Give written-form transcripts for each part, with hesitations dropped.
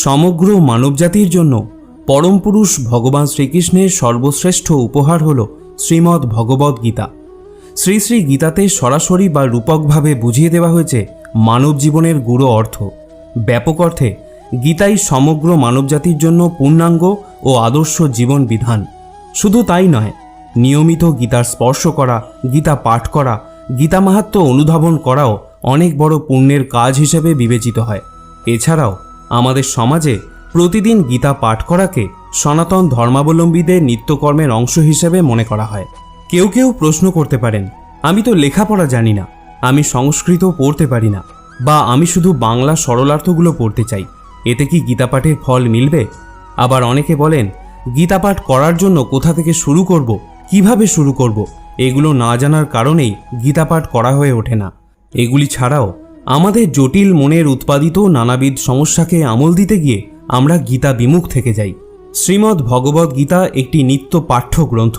সমগ্র মানবজাতির জন্য পরম পুরুষ ভগবান শ্রীকৃষ্ণের সর্বশ্রেষ্ঠ উপহার হল শ্রীমদ্ ভগবদ্ গীতা। শ্রী শ্রী গীতাতে সরাসরি বা রূপকভাবে বুঝিয়ে দেওয়া হয়েছে মানব জীবনের গূঢ় অর্থ। ব্যাপক অর্থে গীতাই সমগ্র মানবজাতির জন্য পূর্ণাঙ্গ ও আদর্শ জীবন বিধান। শুধু তাই নয়, নিয়মিত গীতার স্পর্শ করা, গীতা পাঠ করা, গীতা মাহাত্ম্য অনুধাবন করাও অনেক বড় পুণ্যের কাজ হিসেবে বিবেচিত হয়। এছাড়াও আমাদের সমাজে প্রতিদিন গীতা পাঠ করাকে সনাতন ধর্মাবলম্বীদের নিত্যকর্মের অংশ হিসেবে মনে করা হয়। কেউ কেউ প্রশ্ন করতে পারেন, আমি তো লেখাপড়া জানি না, আমি সংস্কৃত পড়তে পারি না, বা আমি শুধু বাংলা সরলার্থগুলো পড়তে চাই, এতে কি গীতা পাঠের ফল মিলবে? আবার অনেকে বলেন, গীতা পাঠ করার জন্য কোথা থেকে শুরু করব, কিভাবে শুরু করব, এগুলো না জানার কারণেই গীতা পাঠ করা হয়ে ওঠে না। এগুলি ছাড়াও আমাদের জটিল মনের উৎপাদিত নানাবিধ সমস্যাকে আমল দিতে গিয়ে আমরা গীতা বিমুখ থেকে যাই। শ্রীমদ্ ভগবদ্ গীতা একটি নিত্য পাঠ্য গ্রন্থ।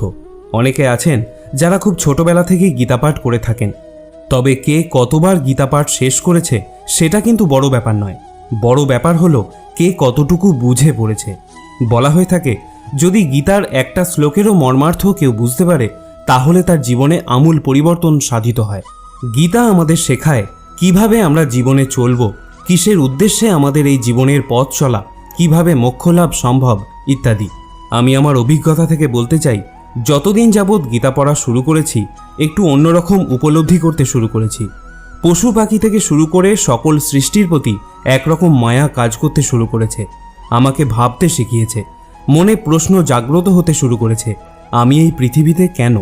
অনেকে আছেন যারা খুব ছোটবেলা থেকেই গীতা পাঠ করে থাকেন, তবে কে কতবার গীতা পাঠ শেষ করেছে সেটা কিন্তু বড় ব্যাপার নয়। বড় ব্যাপার হলো কে কতটুকু বুঝে পড়েছে। বলা হয়ে থাকে, যদি গীতার একটা শ্লোকেরও মর্মার্থ কেউ বুঝতে পারে, তাহলে তার জীবনে আমূল পরিবর্তন সাধিত হয়। গীতা আমাদের শেখায় কিভাবে আমরা জীবনে চলব, কিসের উদ্দেশ্যে আমাদের এই জীবনের পথ চলা, কিভাবে মোক্ষলাভ সম্ভব ইত্যাদি। আমি আমার অভিজ্ঞতা থেকে বলতে চাই, যতদিন যাবৎ গীতা পড়া শুরু করেছি, একটু অন্যরকম উপলব্ধি করতে শুরু করেছি। পশু পাখি থেকে শুরু করে সকল সৃষ্টির প্রতি একরকম মায়া কাজ করতে শুরু করেছে। আমাকে ভাবতে শিখিয়েছে, মনে প্রশ্ন জাগ্রত হতে শুরু করেছে, আমি এই পৃথিবীতে কেন?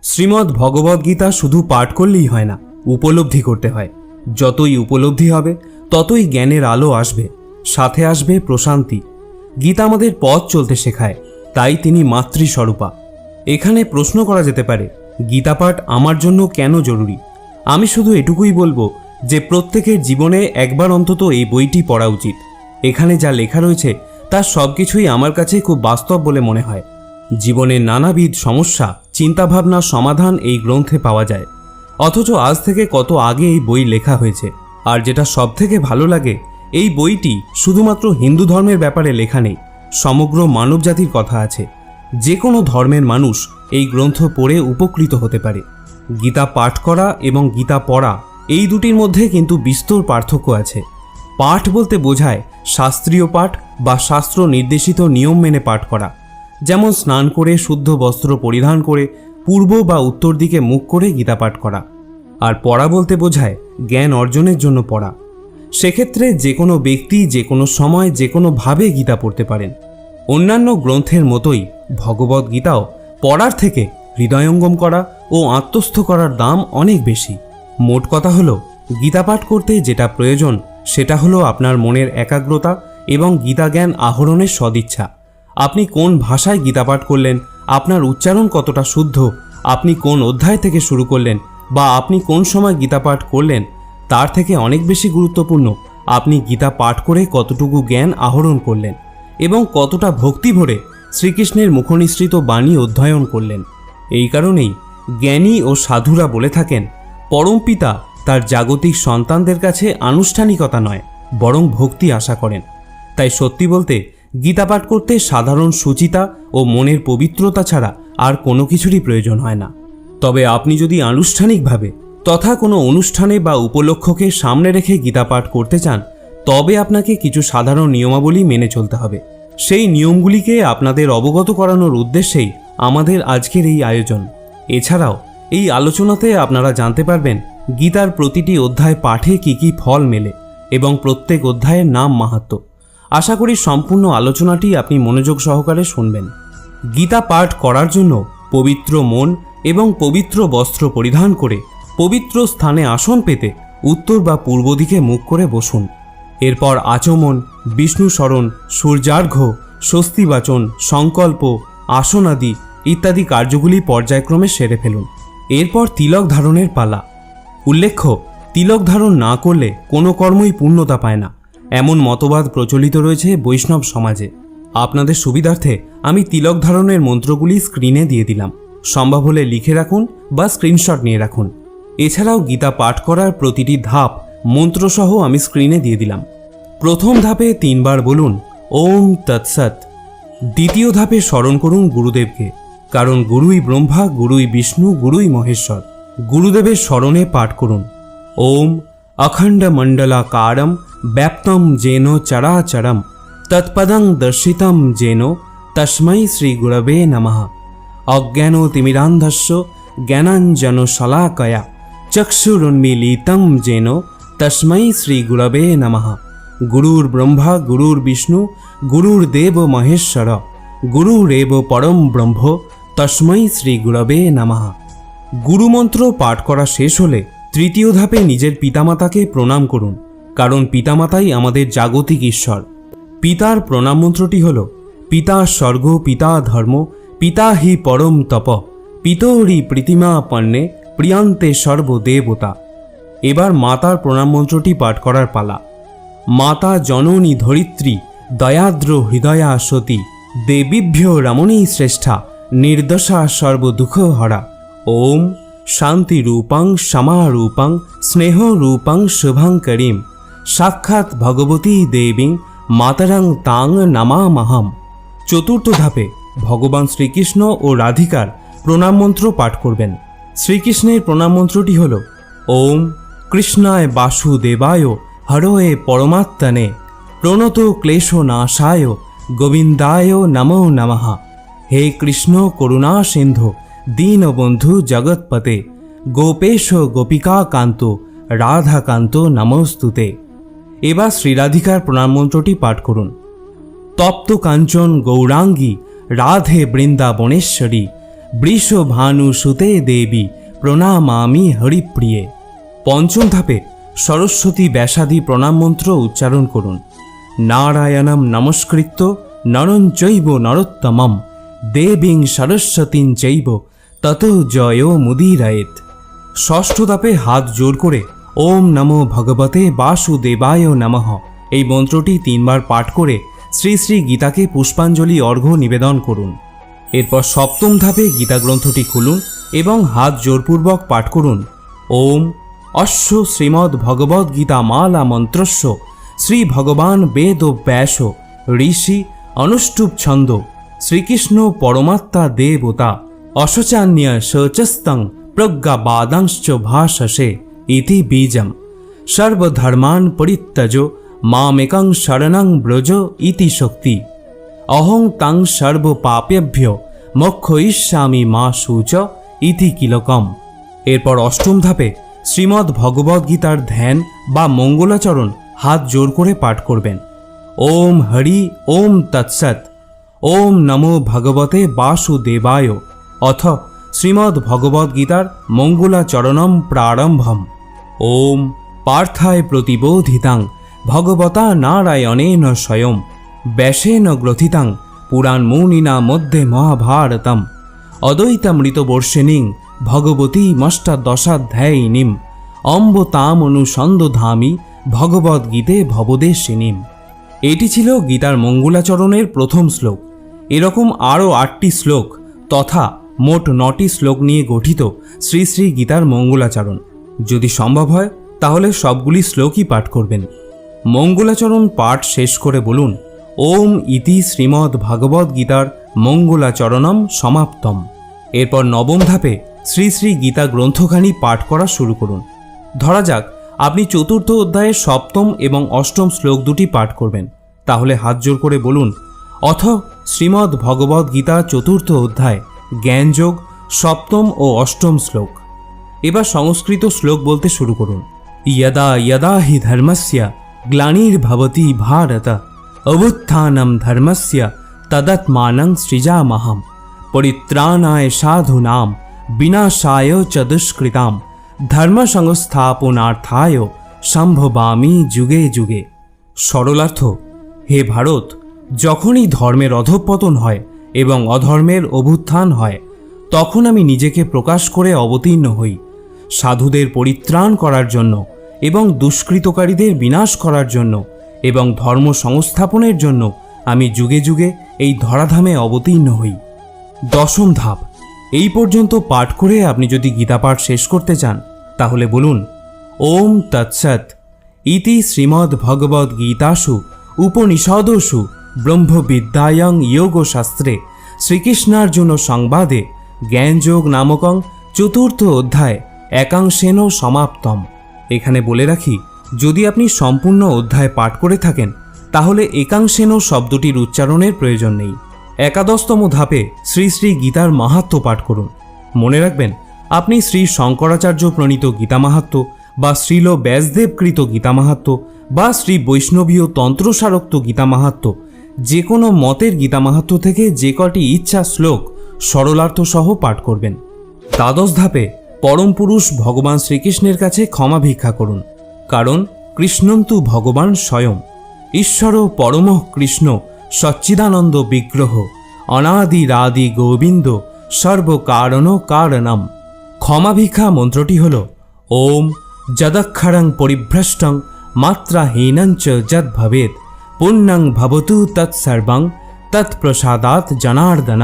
শ্রীমদ্ ভগবদ্ গীতা শুধু পাঠ করলেই হয় না, উপলব্ধি করতে হয়। যতই উপলব্ধি হবে ততই জ্ঞানের আলো আসবে, সাথে আসবে প্রশান্তি। গীতা আমাদের পথ চলতে শেখায়, তাই তিনি মাতৃস্বরূপা। এখানে প্রশ্ন করা যেতে পারে, গীতা পাঠ আমার জন্য কেন জরুরি? আমি শুধু এটুকুই বলবো যে প্রত্যেকের জীবনে একবার অন্তত এই বইটি পড়া উচিত। এখানে যা লেখা রয়েছে তার সবকিছুই আমার কাছে খুব বাস্তব বলে মনে হয়। জীবনের নানাবিধ সমস্যা, চিন্তাভাবনার সমাধান এই গ্রন্থে পাওয়া যায়। অথচ আজ থেকে কত আগে এই বই লেখা হয়েছে। আর যেটা সব থেকে ভালো লাগে, এই বইটি শুধুমাত্র হিন্দু ধর্মের ব্যাপারে লেখা নেই, সমগ্র মানবজাতির কথা আছে। যে কোনো ধর্মের মানুষ এই গ্রন্থ পড়ে উপকৃত হতে পারে। গীতা পাঠ করা এবং গীতা পড়া, এই দুটির মধ্যে কিন্তু বিস্তর পার্থক্য আছে। পাঠ বলতে বোঝায় শাস্ত্রীয় পাঠ বা শাস্ত্র নির্দেশিত নিয়ম মেনে পাঠ করা, যেমন স্নান করে শুদ্ধ বস্ত্র পরিধান করে পূর্ব বা উত্তর দিকে মুখ করে গীতা পাঠ করা। আর পড়া বলতে বোঝায় জ্ঞান অর্জনের জন্য পড়া। সেক্ষেত্রে যে কোনো ব্যক্তি যে কোনো সময় যে কোনোভাবে গীতা পড়তে পারেন। অন্যান্য গ্রন্থের মতোই ভগবদ্ গীতাও পড়ার থেকে হৃদয়ঙ্গম করা ও আত্মস্থ করার দাম অনেক বেশি। মোট কথা হলো, গীতা পাঠ করতে যেটা প্রয়োজন সেটা হলো আপনার মনের একাগ্রতা এবং গীতা জ্ঞান আহরণের সদিচ্ছা। আপনি কোন ভাষায় গীতা পাঠ করলেন, আপনার উচ্চারণ কতটা শুদ্ধ, আপনি কোন অধ্যায় থেকে শুরু করলেন, বা আপনি কোন সময় গীতা পাঠ করলেন, তার থেকে অনেক বেশি গুরুত্বপূর্ণ আপনি গীতা পাঠ করে কতটুকু জ্ঞান আহরণ করলেন এবং কতটা ভক্তি ভরে শ্রীকৃষ্ণের মুখনিসৃত বাণী অধ্যয়ন করলেন। এই কারণেই জ্ঞানী ও সাধুরা বলে থাকেন, পরমপিতা তার জাগতিক সন্তানদের কাছে আনুষ্ঠানিকতা নয়, বরং ভক্তি আশা করেন। তাই সত্যি বলতে গীতা পাঠ করতে সাধারণ সুচিতা ও মনের পবিত্রতা ছাড়া আর কোনো কিছুরই প্রয়োজন হয় না। তবে আপনি যদি আনুষ্ঠানিকভাবে তথা কোনো অনুষ্ঠানে বা উপলক্ষকে সামনে রেখে গীতা পাঠ করতে চান, তবে আপনাকে কিছু সাধারণ নিয়মাবলী মেনে চলতে হবে। সেই নিয়মগুলিকে আপনাদের অবগত করানোর উদ্দেশ্যেই আমাদের আজকের এই আয়োজন। এছাড়াও এই আলোচনাতে আপনারা জানতে পারবেন গীতার প্রতিটি অধ্যায় পাঠে কী কী ফল মেলে এবং প্রত্যেক অধ্যায়ের নাম মাহাত্ম্য। আশা করি সম্পূর্ণ আলোচনাটি আপনি মনোযোগ সহকারে শুনবেন। গীতা পাঠ করার জন্য পবিত্র মন এবং পবিত্র বস্ত্র পরিধান করে পবিত্র স্থানে আসন পেতে উত্তর বা পূর্ব দিকে মুখ করে বসুন। এরপর আচমন, বিষ্ণু স্মরণ, সূর্যার্ঘ্য, স্বস্তিবাচন, সংকল্প, আসনাদি ইত্যাদি কার্যগুলি পর্যায়ক্রমে সেরে ফেলুন। এরপর তিলক ধারণের পালা। উল্লেখ্য, তিলক ধারণ না করলে কোনো কর্মই পূর্ণতা পায় না, এমন মতবাদ প্রচলিত রয়েছে বৈষ্ণব সমাজে। আপনাদের সুবিধার্থে আমি তিলক ধারণের মন্ত্রগুলি স্ক্রিনে দিয়ে দিলাম, সম্ভব হলে লিখে রাখুন বা স্ক্রিনশট নিয়ে রাখুন। এছাড়াও গীতা পাঠ করার প্রতিটি ধাপ মন্ত্রসহ আমি স্ক্রিনে দিয়ে দিলাম। প্রথম ধাপে 3 বার বলুন ওম তৎসৎ। দ্বিতীয় ধাপে স্মরণ করুন গুরুদেবকে, কারণ গুরুই ব্রহ্মা, গুরুই বিষ্ণু, গুরুই মহেশ্বর। গুরুদেবের স্মরণে পাঠ করুন ওম অখণ্ড মণ্ডলাকারম ব্যাপ্তম যেন চরাচরম তৎপদং দর্শিতম যেন তস্मै শ্রী গুরবে নমঃ। অজ্ঞানতিমিরান্ধস্য জ্ঞানাঞ্জন শলাকয়া চক্ষুরুন্মীলিতম যেন তস্मै শ্রী গুরবে নমঃ। গুরুর ব্রহ্মা গুরুর বিষ্ণু গুরুর্দেব মহেশ্বর গুরুরেব পরম ব্রহ্ম তস্मै শ্রী গুরবে নমঃ। গুরুমন্ত্র পাঠ করা শেষ হলে তৃতীয় ধাপে নিজের পিতামাতাকে প্রণাম করুন, কারণ পিতামাতাই আমাদের জাগতিক ঈশ্বর। পিতার প্রণাম মন্ত্রটি হল পিতা স্বর্গ পিতা ধর্ম পিতা হি পরম তপ পিতরি প্রীতিমা পণ্যে প্রিয়ান্তে সর্বদেবতা। এবার মাতার প্রণাম মন্ত্রটি পাঠ করার পালা। মাতা জননী ধরিত্রী দয়াদ্র হৃদয়া সতী দেবীভ্য রমণী শ্রেষ্ঠা নির্দশা সর্বদুঃখ হরা। ওম শান্তি রূপং সমারূপং স্নেহ রূপং শুভঙ্করীম সাক্ষাৎ ভগবতী দেবী মাতরং তাং নমামহম। চতুর্থ ধাপে ভগবান শ্রীকৃষ্ণ ও রাধিকার প্রণাম মন্ত্র পাঠ করবেন। শ্রীকৃষ্ণের প্রণাম মন্ত্রটি হল ওম কৃষ্ণায় বাসুদেবায় হরয়ে পরমাত্মনে প্রণত ক্লেশ নাশায় গোবিন্দায় নমো নমঃ। হে কৃষ্ণ করুণা সিন্ধু দীনবন্ধু জগৎপতে গোপেশ গোপিকা কান্ত রাধাকান্ত নমস্তুতে। এবার শ্রীরাধিকার প্রণাম মন্ত্রটি পাঠ করুন। তপ্ত কাঞ্চন গৌরাঙ্গী রাধে বৃন্দাবনেশ্বরী বৃষভানু সুতে দেবী প্রণামামি হরিপ্রিয়ে। পঞ্চম ধাপে সরস্বতী ব্যাসাদি প্রণাম মন্ত্র উচ্চারণ করুন। নারায়ণম নমস্কৃত্য নরং চৈব নরোত্তমম দেবীং সরস্বতীং চৈব ততো জয় মুদীরয়েৎ। ষষ্ঠ ধাপে হাত জোর করে ওম নমো ভগবতে বাসুদেবায় নমঃ এই মন্ত্রটি 3 বার পাঠ করে শ্রী শ্রী গীতাকে পুষ্পাঞ্জলি অর্ঘ্য নিবেদন করুন। এরপর সপ্তম ধাপে গীতা গ্রন্থটি খুলুন এবং হাত জোরপূর্বক পাঠ করুন ওম অশ্ব শ্রীমদ্ ভগবদ্ গীতা মালা মন্ত্রস্য শ্রী ভগবান বেদ ব্যাস ঋষি অনুষ্টুপ ছন্দ শ্রীকৃষ্ণ পরমাত্মা দেবতা অশোচান্য শচস্তং প্রজ্ঞাবাদাংশ্চ ভাষসে ইতি বীজম সর্বধর্মান পরিত্যজ মামেকং শরণং ব্রজ ইতি শক্তি অহং তাং সর্বপাপেভ্য মোক্ষয়িষ্যামি মা শুচ ইতি কিলকম। এরপর অষ্টম ধাপে শ্রীমদ্ ভগবদ্ গীতার ধ্যান বা মঙ্গলাচরণ হাত জোর করে পাঠ করবেন। ওম হরি ওম তৎসৎ ওম নমো ভগবতে বাসুদেবায় অথ শ্রীমদ্ ভগবদ্ গীতার মঙ্গলাচরণম প্রারম্ভম। ওম পার্থায় প্রতিবোধিতাং ভগবতা নারায়ণেন স্বয়ং ব্যাসেন গ্রথিতাং পুরাণমৌনিনা মধ্যে মহাভারতম অদ্বৈতামৃতবর্ষিণীং ভগবতী মষ্টাদশাধ্যায়িনীম অম্ব তামনুসন্দধামি ভগবদ্গীতে ভবদেশিনীম। এটি ছিল গীতার মঙ্গলাচরণের প্রথম শ্লোক। এরকম আরও 8টি শ্লোক তথা মোট 9টি শ্লোক নিয়ে গঠিত শ্রী শ্রী গীতার মঙ্গলাচরণ। যদি সম্ভব হয় তাহলে সবগুলি শ্লোকই পাঠ করবেন। মঙ্গলাচরণ পাঠ শেষ করে বলুন ওম ইতি শ্রীমদ্ ভগবদ্ গীতার মঙ্গলাচরণম সমাপ্তম। এরপর নবম ধাপে শ্রী শ্রী গীতা গ্রন্থখানি পাঠ করা শুরু করুন। ধরা যাক আপনি চতুর্থ অধ্যায়ের সপ্তম এবং অষ্টম শ্লোক দুটি পাঠ করবেন, তাহলে হাত জোর করে বলুন অথ শ্রীমদ্ ভগবদ্ গীতা চতুর্থ অধ্যায় জ্ঞানযোগ সপ্তম ও অষ্টম শ্লোক। এবার সংস্কৃত শ্লোক বলতে শুরু করুন। यदा यदा हि धर्मस्य ग्लानिर्भवति भारत अभुत्थानं धर्मस्य तदात्मानं सृजामहं परित्राणाय साधूनां विनाशाय च दुष्कृतां धर्मसंस्थापनार्थाय সম্ভবামি যুগে যুগে। সরলার্থ, হে ভারত, যখনই ধর্মের অধঃপতন হয় এবং অধর্মের অভ্যুত্থান হয় তখন আমি নিজেকে প্রকাশ করে অবতীর্ণ হই সাধুদের পরিত্রাণ করার জন্য এবং দুষ্কৃতকারীদের বিনাশ করার জন্য এবং ধর্ম সংস্থাপনের জন্য আমি যুগে যুগে এই ধরাধামে অবতীর্ণ হই। দশম ধাপ। এই পর্যন্ত পাঠ করে আপনি যদি গীতা পাঠ শেষ করতে চান তাহলে বলুন ওম তৎসৎ। ইতি শ্রীমদ্ভগবদ্গীতাসু উপনিষদসু ব্রহ্মবিদ্যায়ং যোগশাস্ত্রে শ্রীকৃষ্ণার্জুন সংবাদে জ্ঞানযোগ নামকং চতুর্থ অধ্যায় একাংশেন সমাপ্তম। এখানে বলে রাখি, যদি আপনি সম্পূর্ণ অধ্যায় পাঠ করে থাকেন তাহলে একাংশেন শব্দটির উচ্চারণের প্রয়োজন নেই। একাদশতম ধাপে শ্রী শ্রী গীতার মাহাত্ম্য পাঠ করুন। মনে রাখবেন, আপনি শ্রী শঙ্করাচার্য প্রণীত গীতা মাহাত্ম্য বা শ্রীল ব্যাসদেবকৃত গীতা মাহাত্ম্য বা শ্রী বৈষ্ণবীয় তন্ত্রসারোক্ত গীতা মাহাত্ম্য, যে কোনো মতের গীতা মাহাত্ম্য থেকে যে কটি ইচ্ছা শ্লোক সরলার্থ সহ পাঠ করবেন। দ্বাদশ ধাপে পরম পুরুষ ভগবান শ্রীকৃষ্ণের কাছে ক্ষমা ভিক্ষা করুন, কারণ কৃষ্ণন্তু ভগবান স্বয়ং ঈশ্বর পরমঃ কৃষ্ণ সচ্চিদানন্দ বিগ্রহ অনাদিরাদি গোবিন্দ সর্বকারণ কারণম। ক্ষমা ভিক্ষা মন্ত্রটি হল ওম যদক্ষরং পরিভ্রষ্টং মাত্রাহীনঞ্চ যদ ভবেৎ পুণ্যং ভবতু তৎসর্বং তৎপ্রসাদাৎ জনার্দন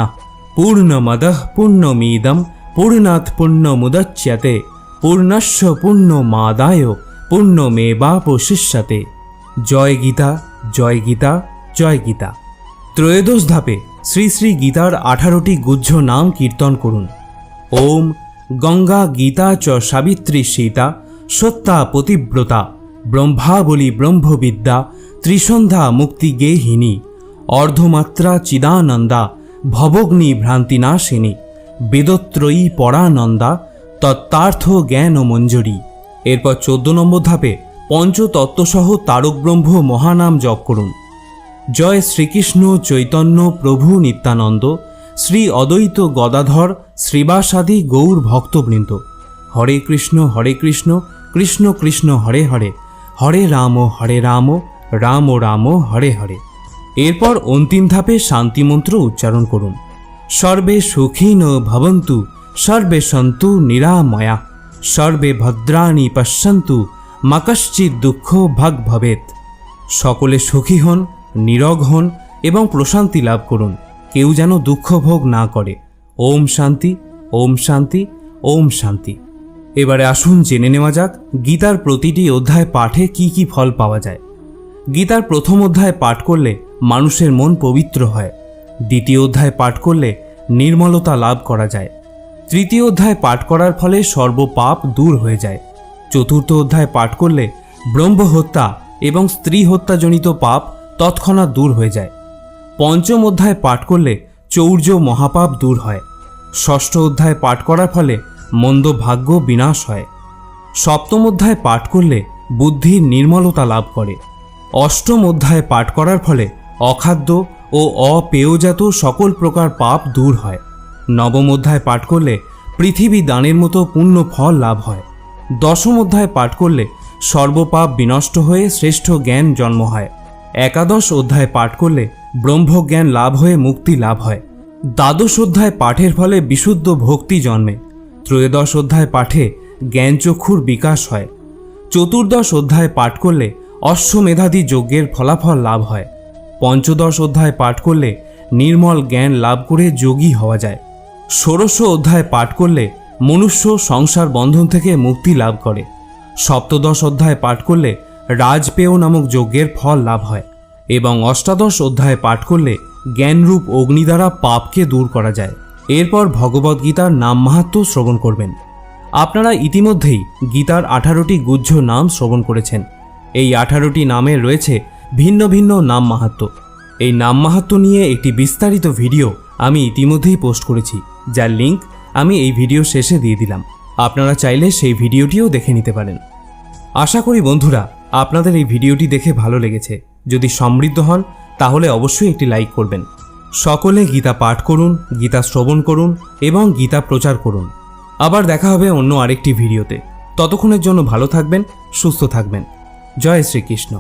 পূর্ণমদঃ পূর্ণমিদং পূর্ণাৎ পূর্ণমুদচ্যতে পূর্ণস্য পূর্ণমাদায় পূর্ণমেবাবশিষ্যতে। জয় গীতা, জয় গীতা, জয় গীতা। ত্রয়োদশ ধাপে শ্রী শ্রী গীতার 18টি গুহ্য নাম কীর্তন করুন। ওম গঙ্গা গীতা চ সাবিত্রী সীতা সত্যা পতিব্রতা ব্রহ্মাবলী ব্রহ্মবিদ্যা ত্রিসন্ধ্যা মুক্তিগেহিনী অর্ধমাত্রা চিদানন্দা ভবগ্নি ভ্রান্তিনাশিনী বেদত্রয়ী পরানন্দা তত্ত্বার্থ জ্ঞান মঞ্জুরি। এরপর 14 নম্বর ধাপে পঞ্চতত্ত্বসহ তারক ব্রহ্ম মহানাম জপ করুন। জয় শ্রীকৃষ্ণ চৈতন্য প্রভু নিত্যানন্দ শ্রী অদ্বৈত গদাধর শ্রীবাসাদি গৌর ভক্তবৃন্দ। হরে কৃষ্ণ কৃষ্ণ কৃষ্ণ হরে হরে, হরে রাম রাম রাম হরে হরে। এরপর অন্তিম ধাপে শান্তিমন্ত্র উচ্চারণ করুন। সর্বে সুখীন ভবন্তু সর্বে সন্তু নিরাময়া সর্বে ভদ্রাণি পশ্যন্তু মা কশ্চিৎ দুঃখ ভাগ ভবেৎ। সকলে সুখী হন, নিরোগ হন এবং প্রশান্তি লাভ করুন, কেউ যেন দুঃখ ভোগ না করে। ওম শান্তি, ওম শান্তি, ওম শান্তি। এবারে আসুন জেনে নেওয়া যাক গীতার প্রতিটি অধ্যায় পাঠে কি কি ফল পাওয়া যায়। গীতার প্রথম অধ্যায় পাঠ করলে মানুষের মন পবিত্র হয়। দ্বিতীয় অধ্যায় পাঠ করলে নির্মলতা লাভ করা যায়। তৃতীয় অধ্যায় পাঠ করার ফলে সর্বপাপ দূর হয়ে যায়। চতুর্থ অধ্যায় পাঠ করলে ব্রহ্মহত্যা এবং স্ত্রী হত্যাজনিত পাপ তৎক্ষণাৎ দূর হয়ে যায়। পঞ্চম অধ্যায় পাঠ করলে চৌর্য মহাপাপ দূর হয়। ষষ্ঠ অধ্যায় পাঠ করার ফলে মন্দ ভাগ্য বিনাশ হয়। সপ্তম অধ্যায় পাঠ করলে বুদ্ধির নির্মলতা লাভ করে। অষ্টম অধ্যায় পাঠ করার ফলে অখাদ্য ও অপেয়জাত সকল প্রকার পাপ দূর হয়। নবম অধ্যায় পাঠ করলে পৃথিবী দানের মতো পুণ্য ফল লাভ হয়। দশম অধ্যায় পাঠ করলে সর্বপাপ বিনষ্ট হয়ে শ্রেষ্ঠ জ্ঞান জন্ম হয়। একাদশ অধ্যায় পাঠ করলে ব্রহ্মজ্ঞান লাভ হয়ে মুক্তি লাভ হয়। দ্বাদশ অধ্যায় পাঠের ফলে বিশুদ্ধ ভক্তি জন্মে। ত্রয়োদশ অধ্যায় পাঠে জ্ঞানচক্ষুর বিকাশ হয়। চতুর্দশ অধ্যায় পাঠ করলে অশ্বমেধাদি যজ্ঞের ফলাফল লাভ হয়। পঞ্চদশ অধ্যায় পাঠ করলে নির্মল জ্ঞান লাভ করে যোগী হওয়া যায়। ষোড়শ অধ্যায় পাঠ করলে মনুষ্য সংসার বন্ধন থেকে মুক্তি লাভ করে। সপ্তদশ অধ্যায় পাঠ করলে রাজপেয় নামক যজ্ঞের ফল লাভ হয় এবং অষ্টাদশ অধ্যায় পাঠ করলে জ্ঞানরূপ অগ্নি দ্বারা পাপকে দূর করা যায়। এরপর ভগবদ্গীতার নাম মাহাত্ম্য শ্রবণ করবেন। আপনারা ইতিমধ্যেই গীতার 18টি গুহ্য নাম শ্রবণ করেছেন। এই 18টি নামের রয়েছে ভিন্ন ভিন্ন নাম মাহাত্ম্য। এই নাম মাহাত্ম্য নিয়ে একটি বিস্তারিত ভিডিও আমি ইতিমধ্যেই পোস্ট করেছি, যার লিঙ্ক আমি এই ভিডিও শেষে দিয়ে দিলাম। আপনারা চাইলে সেই ভিডিওটিও দেখে নিতে পারেন। আশা করি বন্ধুরা আপনাদের এই ভিডিওটি দেখে ভালো লেগেছে। যদি সমৃদ্ধ হন তাহলে অবশ্যই একটি লাইক করবেন। সকলে গীতা পাঠ করুন, গীতা শ্রবণ করুন এবং গীতা প্রচার করুন। আবার দেখা হবে অন্য আরেকটি ভিডিওতে। ততক্ষণের জন্য ভালো থাকবেন, সুস্থ থাকবেন। জয় শ্রীকৃষ্ণ।